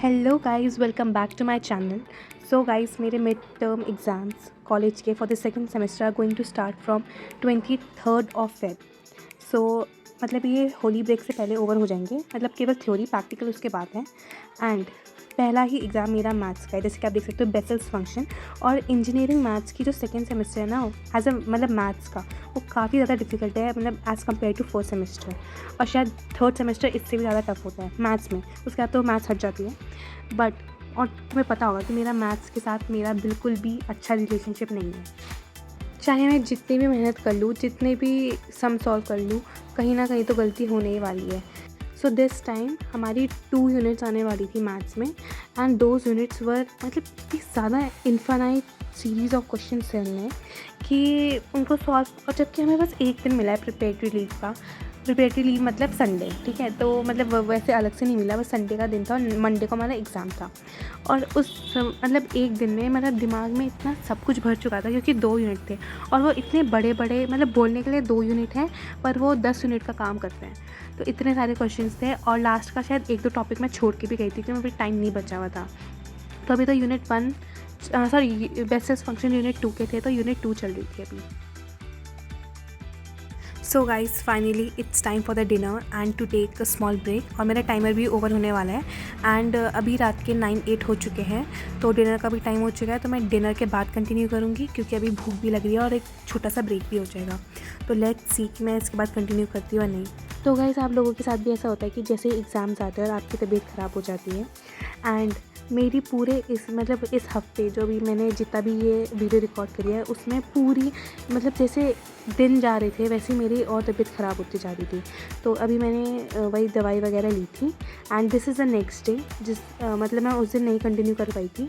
Hello guys, welcome back to my channel. So guys, मेरे mid term exams college के for the second semester are going to start from 23rd of Feb. So मतलब ये Holi break से पहले over हो जाएंगे, मतलब केवल थ्योरी, प्रैक्टिकल उसके बाद है। एंड पहला ही एग्ज़ाम मेरा मैथ्स का है, जैसे कि आप देख सकते हो बेसल्स फंक्शन। और इंजीनियरिंग मैथ्स की जो सेकेंड सेमेस्टर है ना, एज अ मतलब मैथ्स का वो काफ़ी ज़्यादा डिफिकल्ट है, मतलब as compare to fourth semester. और शायद थर्ड सेमेस्टर इससे भी ज़्यादा टफ होता है मैथ्स में, उसके बाद तो मैथ्स हट जाती है। बट और तुम्हें पता होगा कि मेरा मैथ्स के साथ मेरा बिल्कुल भी अच्छा रिलेशनशिप नहीं है। चाहे मैं जितनी भी मेहनत कर लूँ, जितने भी सम सॉल्व कर लूँ, कहीं ना कहीं तो गलती होने ही वाली है। सो दिस टाइम हमारी 2 यूनिट्स आने वाली थी मैथ्स में। एंड दोज यूनिट्स वर मतलब इतनी ज़्यादा इन्फानाइट सीरीज़ ऑफ क्वेश्चन है उनमें कि उनको सॉल्व, और जबकि हमें बस एक दिन मिला है प्रिपेरेटरी लीव का। प्रिपेरेटरी लीव मतलब संडे, ठीक है, तो मतलब वैसे अलग से नहीं मिला, बस संडे का दिन था और मंडे को हमारा एग्ज़ाम था। और उस मतलब एक दिन में मेरा दिमाग में इतना सब कुछ भर चुका था, क्योंकि 2 यूनिट थे और वो इतने बड़े बड़े, मतलब बोलने के लिए 2 यूनिट हैं पर वो 10 यूनिट का काम करते हैं। तो इतने सारे क्वेश्चंस थे और लास्ट का शायद 1-2 टॉपिक मैं छोड़ के भी गई थी क्योंकि मेरे टाइम नहीं बचा हुआ था। तो अभी तो unit 1 sorry basis function unit 2 के थे, तो यूनिट 2 चल रही थी अभी। So guys, finally it's time for the dinner and to take a small break. और मेरा टाइमर भी ओवर होने वाला है एंड अभी रात के 9-8 हो चुके हैं, तो डिनर का भी टाइम हो चुका है। तो मैं डिनर के बाद कंटिन्यू करूँगी क्योंकि अभी भूख भी लग रही है और एक छोटा सा ब्रेक भी हो जाएगा। तो लेट्स सी कि मैं इसके बाद कंटिन्यू करती हूँ या नहीं। तो गाइज, आप लोगों के साथ भी ऐसा होता है कि जैसे एग्ज़ाम्स आते हैं और आपकी तबीयत ख़राब हो जाती है। एंड मेरी पूरे इस हफ्ते जो भी मैंने जितना भी ये वीडियो रिकॉर्ड करी है उसमें पूरी मतलब जैसे दिन जा रहे थे वैसे मेरी और तबीयत ख़राब होती जा रही थी। तो अभी मैंने वही दवाई वगैरह ली थी and this is the next day, मतलब मैं उस दिन नहीं कंटिन्यू कर पाई थी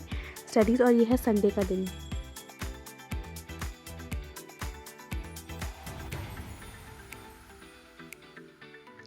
स्टडीज़, और ये है संडे का दिन।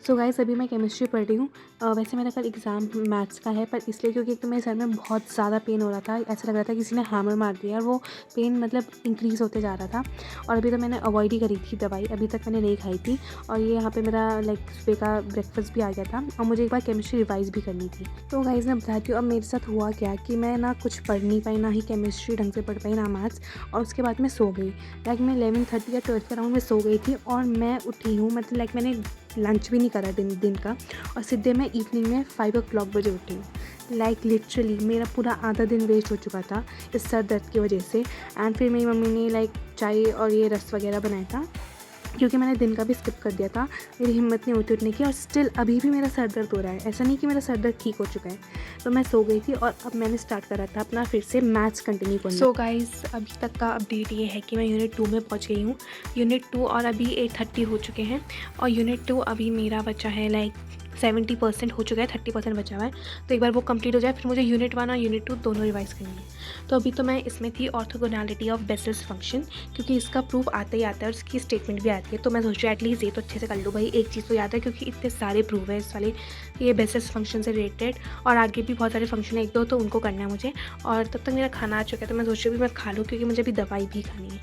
सो गाइस, अभी मैं केमिस्ट्री पढ़ रही हूँ। वैसे मेरा कल एग्ज़ाम मैथ्स का है, पर इसलिए क्योंकि एक तो मेरे सर में बहुत ज़्यादा पेन हो रहा था, ऐसा लग रहा था किसी ने हैमर मार दिया और वो पेन मतलब इंक्रीज़ होते जा रहा था। और अभी तो मैंने अवॉइड ही करी थी दवाई, अभी तक मैंने नहीं खाई थी। और ये यहाँ पे मेरा लाइक सुबह का ब्रेकफास्ट भी आ गया था और मुझे एक बार केमिस्ट्री रिवाइज़ भी करनी थी। तो गाइस, मैं बताती हूँ अब मेरे साथ हुआ क्या कि मैं ना कुछ पढ़ नहीं पाई, ना ही केमिस्ट्री ढंग से पढ़ पाई, ना मैथ्स। और उसके बाद मैं सो गई। लाइक मैं 11:30 या 12 के अराउंड में सो गई थी और मैं उठी हूँ, मतलब लाइक मैंने लंच भी नहीं करा दिन का, और सीधे मैं इवनिंग में 5 o'clock बजे उठी हूँ। लाइक लिटरली मेरा पूरा आधा दिन वेस्ट हो चुका था इस सर दर्द की वजह से। एंड फिर मेरी मम्मी ने लाइक चाय और ये रस वगैरह बनाया था, क्योंकि मैंने दिन का भी स्किप कर दिया था, मेरी हिम्मत नहीं होती उठने की। और स्टिल अभी भी मेरा सर दर्द हो रहा है, ऐसा नहीं कि मेरा सर दर्द ठीक हो चुका है। तो मैं सो गई थी और अब मैंने स्टार्ट करा था अपना फिर से मैथ्स कंटिन्यू करना। सो गाइस, अभी तक का अपडेट ये है कि मैं यूनिट 2 में पहुंच गई हूँ। यूनिट 2 और अभी 8:30 हो चुके हैं और यूनिट 2 अभी मेरा बचा है लाइक 70% हो चुका है, 30% बचा हुआ है। तो एक बार वो कंप्लीट हो जाए फिर मुझे यूनिट 1 और यूनिट 2 दोनों रिवाइज़ करनी है। तो अभी तो मैं इसमें थी ऑर्थोगोनैलिटी ऑफ बेसल्स फंक्शन, क्योंकि इसका प्रूफ आता ही आता है और इसकी स्टेटमेंट भी आती है। तो मैं सोच रही हूँ एटलीस्ट ये तो अच्छे से कर लूँ भाई, एक चीज़ तो याद है क्योंकि इतने सारे प्रूफ है इस वाले ये बेसल्स फंक्शन से रिलेटेड, और आगे भी बहुत सारे फंक्शन है 1-2, तो उनको करना है मुझे। और तब तक मेरा खाना आ चुका है, तो मैं सोच रही हूँ मैं खा लूँ क्योंकि मुझे अभी दवाई भी खानी है।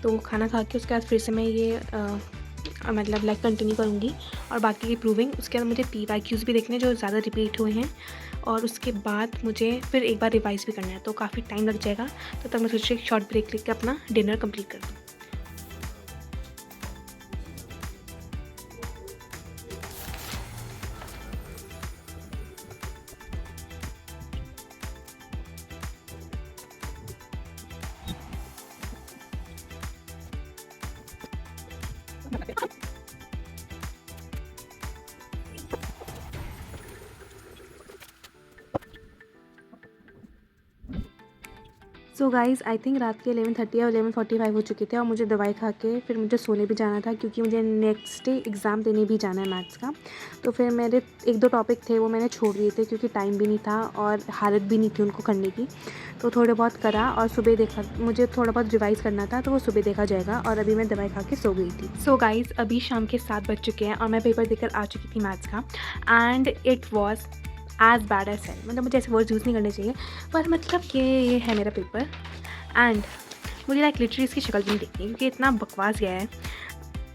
तो खाना खा के उसके बाद फिर से मैं ये मतलब लाइक कंटिन्यू करूँगी और बाकी की प्रूविंग। उसके बाद मुझे PYQs भी देखने जो ज़्यादा रिपीट हुए हैं, और उसके बाद मुझे फिर एक बार रिवाइज़ भी करना है, तो काफ़ी टाइम लग जाएगा। तो तब मैं सोच रही शॉर्ट ब्रेक लेके अपना डिनर कंप्लीट कर दूँ। सो गाइज़, आई थिंक रात के 11:30 या 11:45 हो चुके थे और मुझे दवाई खा के फिर मुझे सोने भी जाना था, क्योंकि मुझे नेक्स्ट डे एग्ज़ाम देने भी जाना है मैथ्स का। तो फिर मेरे 1-2 टॉपिक थे वो मैंने छोड़ दिए थे क्योंकि टाइम भी नहीं था और हालत भी नहीं थी उनको करने की। तो थोड़े बहुत करा और सुबह देखा, मुझे थोड़ा बहुत रिवाइज़ करना था तो वो सुबह देखा जाएगा। और अभी मैं दवाई खा के सो गई थी। सो गाइज़, अभी शाम के 7 बज चुके हैं और मैं पेपर देकर आ चुकी थी मैथ्स का, and it was as bad as cell. मतलब मुझे ऐसे वर्ड यूज़ नहीं करने चाहिए, पर मतलब ये है मेरा पेपर। एंड मुझे लाइक लिटरली इसकी शक्ल भी नहीं देखती क्योंकि इतना बकवास गया है।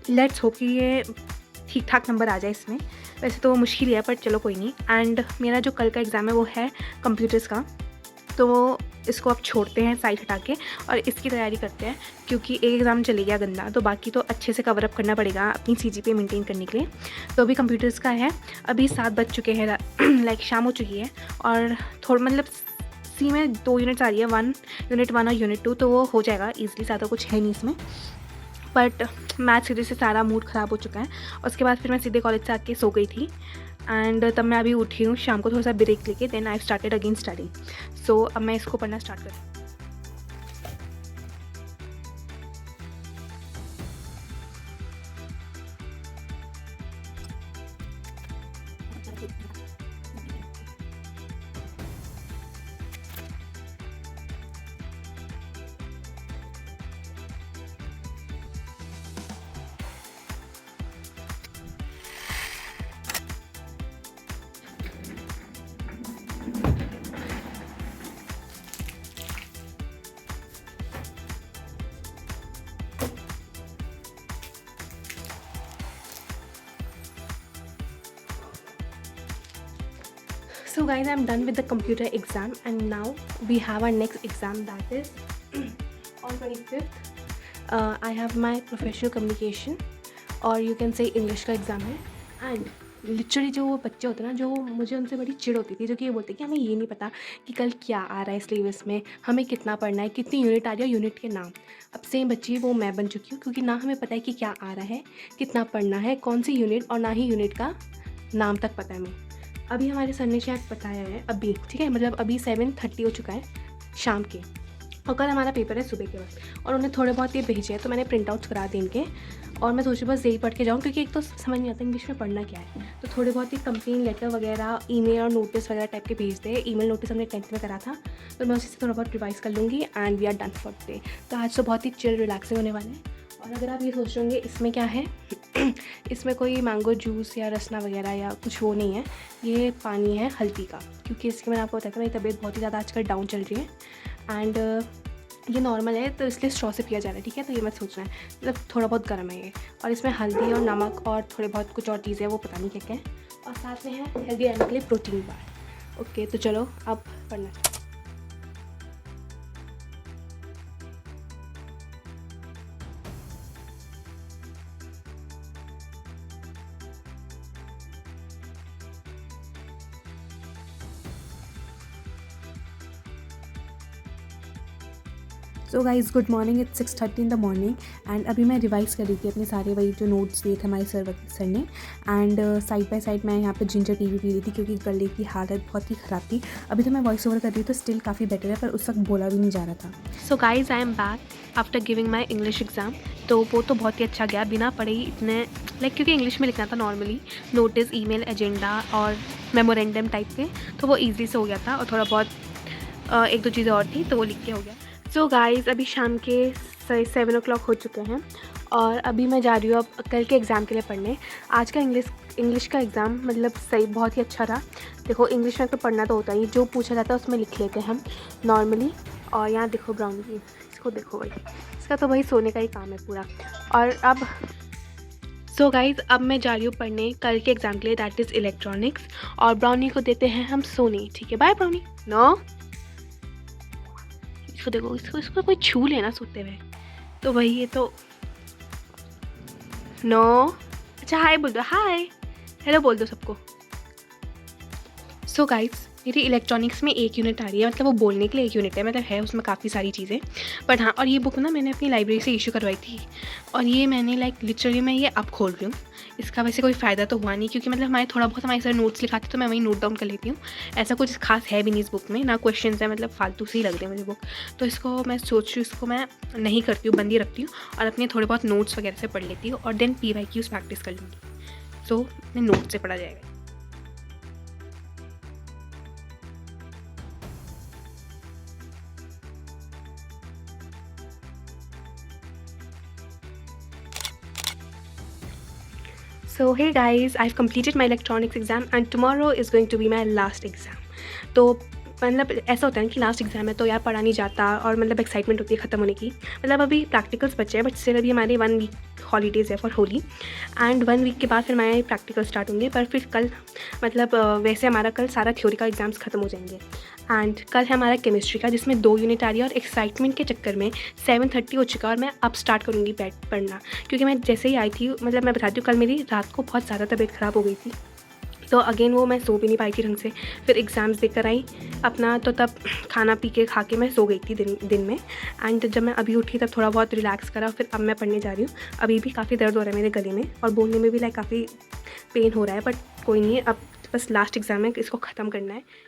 लेट्स होप कि ये ठीक ठाक नंबर आ जाए इसमें। वैसे तो वो मुश्किल ही है पर चलो कोई नहीं। एंड मेरा जो कल का एग्ज़ाम है वो है कंप्यूटर्स का, तो इसको अब छोड़ते हैं साइड हटा के और इसकी तैयारी करते हैं, क्योंकि एक एग्ज़ाम चले गया गंदा, तो बाकी तो अच्छे से कवर अप करना पड़ेगा अपनी CGPA मेंटेन करने के लिए। तो अभी कंप्यूटर्स का है, अभी 7 बज चुके हैं, लाइक शाम हो चुकी है, और थोड़ा मतलब सी में 2 यूनिट्स आ रही है, यूनिट 1 और यूनिट 2, तो वो हो जाएगा ईज़िली, ज़्यादा कुछ है नहीं इसमें। बट मैथ सीरीज से सारा मूड ख़राब हो चुका है। उसके बाद फिर मैं सीधे कॉलेज से आके सो गई थी, एंड तब मैं अभी उठी हूँ शाम को थोड़ा सा ब्रेक लेके, then I started again study. So अब मैं इसको पढ़ना स्टार्ट करूँ। So guys, I'm done with the computer exam, and now we have our next exam, that is on 25th. I have my professional communication, और you can say English का exam है। And literally जो वो बच्चे होते हैं ना, जो मुझे उनसे बड़ी चिढ़ होती थी, जो कि ये बोलते कि हमें ये नहीं पता कि कल क्या आ रहा है सिलेबस में, हमें कितना पढ़ना है, कितनी यूनिट आ रही है, यूनिट के नाम। अब सेम बच्ची वो मैं बन चुकी हूँ, क्योंकि ना हमें पता है कि क्या आ रहा है, कितना पढ़ना है, कौन सी यूनिट, और ना ही यूनिट का नाम तक पता है हमें। अभी हमारे सर ने शायद बताया है अभी, ठीक है, मतलब अभी 7:30 हो चुका है शाम के, और कल हमारा पेपर है सुबह के वक्त, और उन्हें थोड़े बहुत ये भेजे हैं, तो मैंने प्रिंट आउट्स करा दिए इनके, और मैं सोची बस यही पढ़ के जाऊँ, क्योंकि एक तो समझ नहीं आता इंग्लिश में पढ़ना क्या है। तो थोड़े बहुत ही कंप्लेन लेटर वगैरह, ईमेल और नोटिस वगैरह टाइप के भेजते हैं। ईमेल नोटिस हमने 10th में करा था, तो मैं उसी से थोड़ा बहुत रिवाइज़ कर लूँगी, and we are done for day. तो आज तो बहुत ही चिल रिलैक्सिंग होने वाला है। और अगर आप ये सोच रहे होंगे इसमें क्या है, इसमें कोई मैंगो जूस या रसना वगैरह या कुछ वो नहीं है, ये पानी है हल्दी का, क्योंकि इसकी मैंने आपको बताया था मेरी तबीयत बहुत ही ज़्यादा आजकल डाउन चल रही है, एंड ये नॉर्मल है, तो इसलिए स्ट्रॉ से पिया जा रहा है, ठीक है। तो ये मत सोचना है, मतलब थोड़ा बहुत गर्म है ये, और इसमें हल्दी और नमक और थोड़े बहुत कुछ और चीज़ें वो पता नहीं क्या क्या है, और साथ में है हेल्दी रहने के लिए प्रोटीन बार। ओके, तो चलो अब पढ़ना। So guys, good morning. It's 6:30 in the morning, and अभी मैं रिवाइज़ कर रही थी अपने सारे वही जो नोट्स दिए थे हमारे सर ने, एंड साइड बाय साइड मैं यहाँ पे जिंजर टी भी पी रही थी, क्योंकि गले की हालत बहुत ही ख़राब थी। अभी तो मैं वॉइस ओवर कर रही हूँ तो स्टिल काफ़ी बेटर है, पर उस वक्त बोला भी नहीं जा रहा था। So guys, I am back after giving my English exam. तो वो तो बहुत ही अच्छा गया, बिना पढ़े ही इतने, लाइक क्योंकि इंग्लिश में लिखना था नॉर्मली, नोटिस, ईमेल, एजेंडा और मेमोरेंडम टाइप के, तो वो ईजी से हो गया था, और थोड़ा बहुत एक दो चीज़ें और थी तो वो लिख के हो गया। सो गाइज़, अभी शाम के 7 o'clock हो चुके हैं, और अभी मैं जा रही हूँ अब कल के एग्ज़ाम के लिए पढ़ने। आज का इंग्लिश का एग्ज़ाम मतलब सही बहुत ही अच्छा था। देखो, इंग्लिश में तो पढ़ना तो होता ही, जो पूछा जाता है उसमें लिख लेते हैं हम नॉर्मली। और यहाँ देखो ब्राउनी, इसको देखो भाई, इसका तो भाई सोने का ही काम है पूरा। और अब सो गाइज़, अब मैं जा रही हूँ पढ़ने कल के एग्ज़ाम के लिए, दैट इज़ इलेक्ट्रॉनिक्स, और ब्राउनी को देते हैं हम सोने, ठीक है। Bye brownie. नो, इसको देखो, इसको कोई छू लेना सोते हुए, तो वही ये तो नो। अच्छा, हाय बोल दो, हाय, हेलो बोल दो सबको। सो गाइस, मेरी इलेक्ट्रॉनिक्स में 1 यूनिट आ रही है, मतलब वो बोलने के लिए 1 यूनिट है, मतलब है उसमें काफ़ी सारी चीज़ें, बट हाँ। और ये बुक ना मैंने अपनी लाइब्रेरी से इशू करवाई थी, और ये मैंने लाइक लिटरली मैं ये अब खोल रही हूँ। इसका वैसे कोई फ़ायदा तो हुआ नहीं, क्योंकि मतलब हमारे थोड़ा बहुत हमारे सर नोट्स लिखाते, तो मैं वही नोट डाउन कर लेती हूँ। ऐसा कुछ खास है भी नहीं इस बुक में, ना क्वेश्चन है, मतलब फालतू से ही लग रही है मुझे बुक। तो इसको मैं सोच रही हूँ, इसको मैं नहीं करती हूँ, बंद ही रखती हूँ, और अपने थोड़े बहुत नोट्स वगैरह से पढ़ लेती हूँ, और देन PYQs प्रैक्टिस कर लूँगी। सो अपने नोट से पढ़ा जाएगा। So hey guys, I've completed my electronics exam and tomorrow is going to be my last exam. तो मतलब ऐसा होता है कि लास्ट एग्ज़ाम है तो यार पढ़ा नहीं जाता और मतलब एक्साइटमेंट होती है ख़त्म होने की। मतलब अभी प्रैक्टिकल्स बचे हैं बट स्टिल अभी हमारे 1 वीक हॉलीडेज़ है फॉर होली एंड 1 वीक के बाद फिर हमारे प्रैक्टिकल स्टार्ट होंगे। पर फिर कल मतलब वैसे हमारा कल सारा थ्योरी का एग्ज़ाम्स ख़त्म हो जाएंगे एंड कल है हमारा केमिस्ट्री का जिसमें 2 यूनिट आ रही है और एक्साइटमेंट के चक्कर में 7:30 हो चुका है और मैं अब स्टार्ट करूँगी पढ़ना, क्योंकि मैं जैसे ही आई थी मतलब मैं बताती हूँ कल मेरी रात को बहुत ज़्यादा तबीयत ख़राब हो गई थी तो अगेन वो मैं सो भी नहीं पाई थी ढंग से। फिर एग्ज़ाम्स देकर आई अपना तो तब खाना पी के खा के मैं सो गई थी दिन में एंड जब मैं अभी उठी तब थोड़ा बहुत रिलैक्स करा फिर अब मैं पढ़ने जा रही हूँ। अभी भी काफ़ी दर्द हो रहा है मेरे गले में और बोलने में भी लाइक काफ़ी पेन हो रहा है बट कोई नहीं है, अब बस लास्ट एग्ज़ाम है, इसको ख़त्म करना है।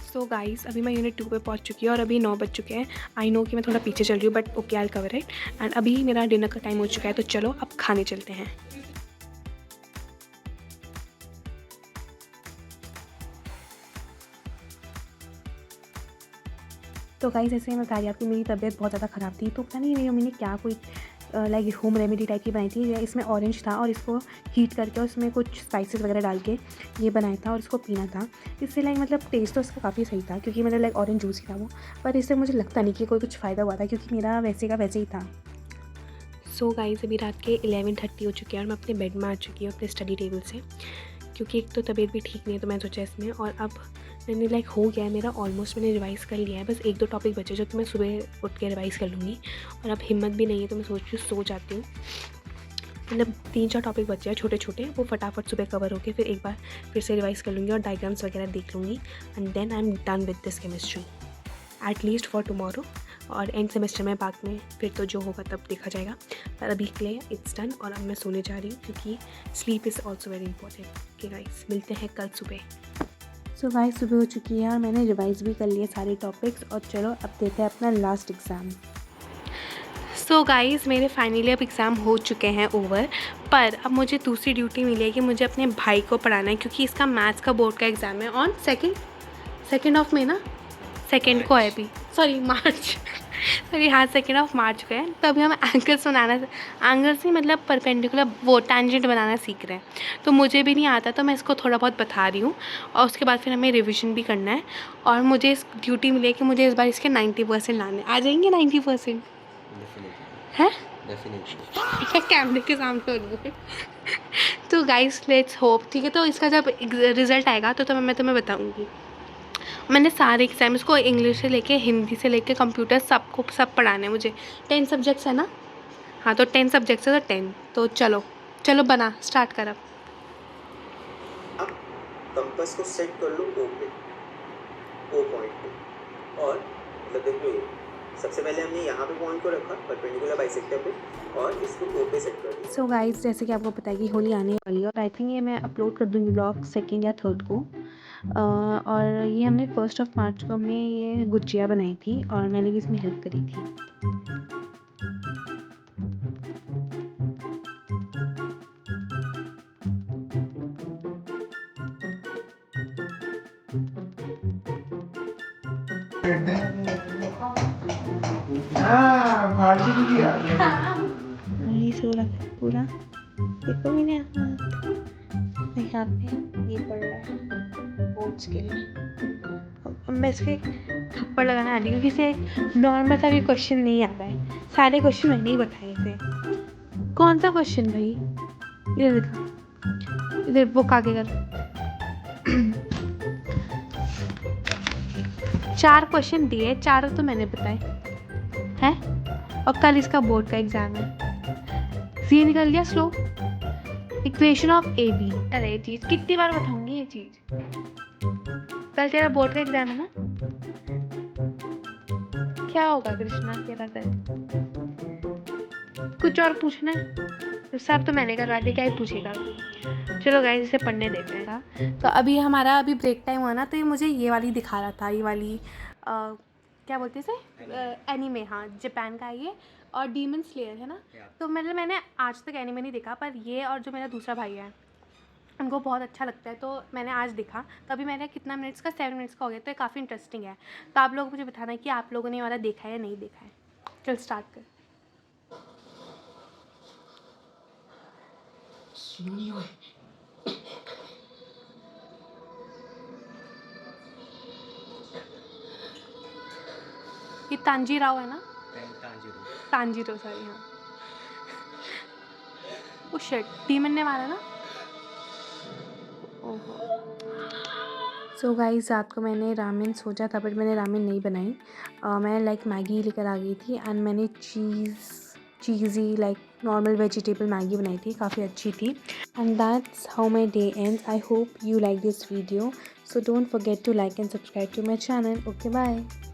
सो गाइस अभी मैं यूनिट 2 पे पहुंच चुकी हूँ और अभी 9 बज चुके हैं। आई नो कि मैं थोड़ा पीछे चल रही हूँ but okay I will cover it and अभी मेरा डिनर का टाइम हो चुका है तो चलो अब खाने चलते हैं। तो गाइस ऐसे मैं बता रही आपकी मेरी तबीयत बहुत ज़्यादा ख़राब थी तो पता नहीं मेरी मम्मी ने क्या कोई लाइक होम रेमेडी टाइप की बनाई थी। इसमें ऑरेंज था और इसको हीट करके और इसमें कुछ स्पाइसेस वगैरह डाल के ये बनाया था और इसको पीना था। इससे लाइक मतलब टेस्ट तो इसका काफ़ी सही था क्योंकि मतलब लाइक ऑरेंज जूस ही था वो, पर इससे मुझे लगता नहीं कि कोई कुछ फ़ायदा हुआ था क्योंकि मेरा वैसे का वैसे ही था। सो गाइस अभी रात के 11:30 हो चुके हैं और मैं अपने बेड में आ चुकी हूँ अपने स्टडी टेबल से, क्योंकि एक तो तबीयत भी ठीक नहीं है तो मैं सोचा इसमें। और अब मैंने लाइक हो गया है मेरा ऑलमोस्ट, मैंने रिवाइज़ कर लिया है, बस 1-2 टॉपिक बचे जो कि मैं सुबह उठ के रिवाइज़ कर लूँगी। और अब हिम्मत भी नहीं है तो मैं सोच रही हूँ सो जाती हूँ। मतलब 3-4 टॉपिक बचे हैं छोटे छोटे, वो फटाफट सुबह कवर होके फिर एक बार फिर से रिवाइज़ कर लूँगी और डायग्राम्स वगैरह देख लूँगी and then I am done with this chemistry at least for tomorrow. और एंड सेमेस्टर में बाद में फिर तो जो होगा तब देखा जाएगा, पर अभी के लिए इट्स डन और अब मैं सोने जा रही हूँ क्योंकि sleep is also very important. Okay guys मिलते हैं कल सुबह। सो गाइस सुबह हो चुकी है और मैंने रिवाइज़ भी कर लिए सारे टॉपिक्स और चलो अब देते हैं अपना लास्ट एग्ज़ाम। सो गाइस मेरे फाइनली अब एग्ज़ाम हो चुके हैं ओवर, पर अब मुझे दूसरी ड्यूटी मिली है कि मुझे अपने भाई को पढ़ाना है क्योंकि इसका मैथ्स का बोर्ड का एग्ज़ाम है ऑन सेकेंड ऑफ मई ना, सेकेंड को है अभी, सॉरी मार्च सॉरी हाँ 2 मार्च को है। तो अभी हम एंगल्स बनाना, एंगल्स ही मतलब परपेंडिकुलर वो टेंजेंट बनाना सीख रहे हैं तो मुझे भी नहीं आता तो मैं इसको थोड़ा बहुत बता रही हूँ और उसके बाद फिर हमें रिविज़न भी करना है। और मुझे इस ड्यूटी मिली है कि मुझे इस बार इसके 90% लाने आ जाएंगे। 90% है कैमरे के सामने हो रही तो गाइस लेट्स होप, ठीक है। तो इसका जब रिज़ल्ट आएगा तो मैं तुम्हें बताऊँगी। मैंने सारे एग्ज़ाम इसको इंग्लिश से लेके हिंदी से लेके कंप्यूटर सब पढ़ाना है मुझे। 10 सब्जेक्ट्स है ना, हाँ तो 10 सब्जेक्ट्स है तो 10। तो चलो बना स्टार्ट कर अब कंपास को सेट कर लो ओ पे, ओ पॉइंट पे। और मतलब देखो सबसे पहले हमने यहाँ पे पॉइंट को रखा परपेंडिकुलर बाइसेक्टर पे और इसको ओ पे सेट कर दिया। सो गाइस जैसे कि आपको पता है कि होली आने वाली है और आई थिंक ये मैं अपलोड कर दूँगी ब्लॉग 2nd या 3rd को। और ये हमने 1 मार्च को हमने ये गुजिया बनाई थी और मैंने भी इसमें हेल्प करी थी। पूरा देखो मैंने यहाँ पे ये पड़ रहा है बोर्ड्स के लिए। अब मैं इसके थप्पड़ लगाना आ रही क्योंकि इसे नॉर्मल सा भी क्वेश्चन नहीं आता है, सारे क्वेश्चन मैंने ही बताए इसे। कौन सा क्वेश्चन भाई, इधर दिखा, इधर बुक आगे कर। 4 क्वेश्चन दिए, 4 तो मैंने बताए हैं और कल इसका बोर्ड का एग्जाम है। ये निकल गया slow, equation of A B. अरे ये चीज़ कितनी बार बताऊंगी ये चीज़, कल तेरा बोर्ड का एग्जाम है ना। क्या होगा कृष्णा तेरा कल, कुछ और पूछना है? सब तो मैंने करवा दी, क्या ही पूछेगा। चलो गाइस इसे पढ़ने देते हैं। तो अभी हमारा अभी ब्रेक टाइम हुआ ना, तो ये मुझे ये वाली दिखा रहा था, ये वाली क्या बोलते हैं इसे, एनीमे। हाँ, जापान का है ये, और डीमन स्लेयर है ना। तो मतलब मैंने आज तक एनीमे नहीं देखा, पर ये और जो मेरा दूसरा भाई है उनको बहुत अच्छा लगता है, तो मैंने आज देखा। तो अभी मैंने कितना मिनट्स का, 7 मिनट्स का हो गया, तो ये काफ़ी इंटरेस्टिंग है। तो आप लोग मुझे बताना कि आप लोगों ने ये वाला देखा है या नहीं देखा है। चल स्टार्ट कर। ये तांजी राव है ना, तांजीरो सॉरी। हाँ, ओ शिट, डीमन ने मारा ना। ओहो। सो गाइस रात को मैंने रामेन सोचा था, बट मैंने रामेन नहीं बनाई। मैं लाइक मैगी लेकर आ गई थी, एंड मैंने चीज़ी लाइक नॉर्मल वेजिटेबल मैगी बनाई थी, काफ़ी अच्छी थी। And that's how my day ends. I hope you like this video, so don't forget to like and subscribe to my channel. Okay, bye.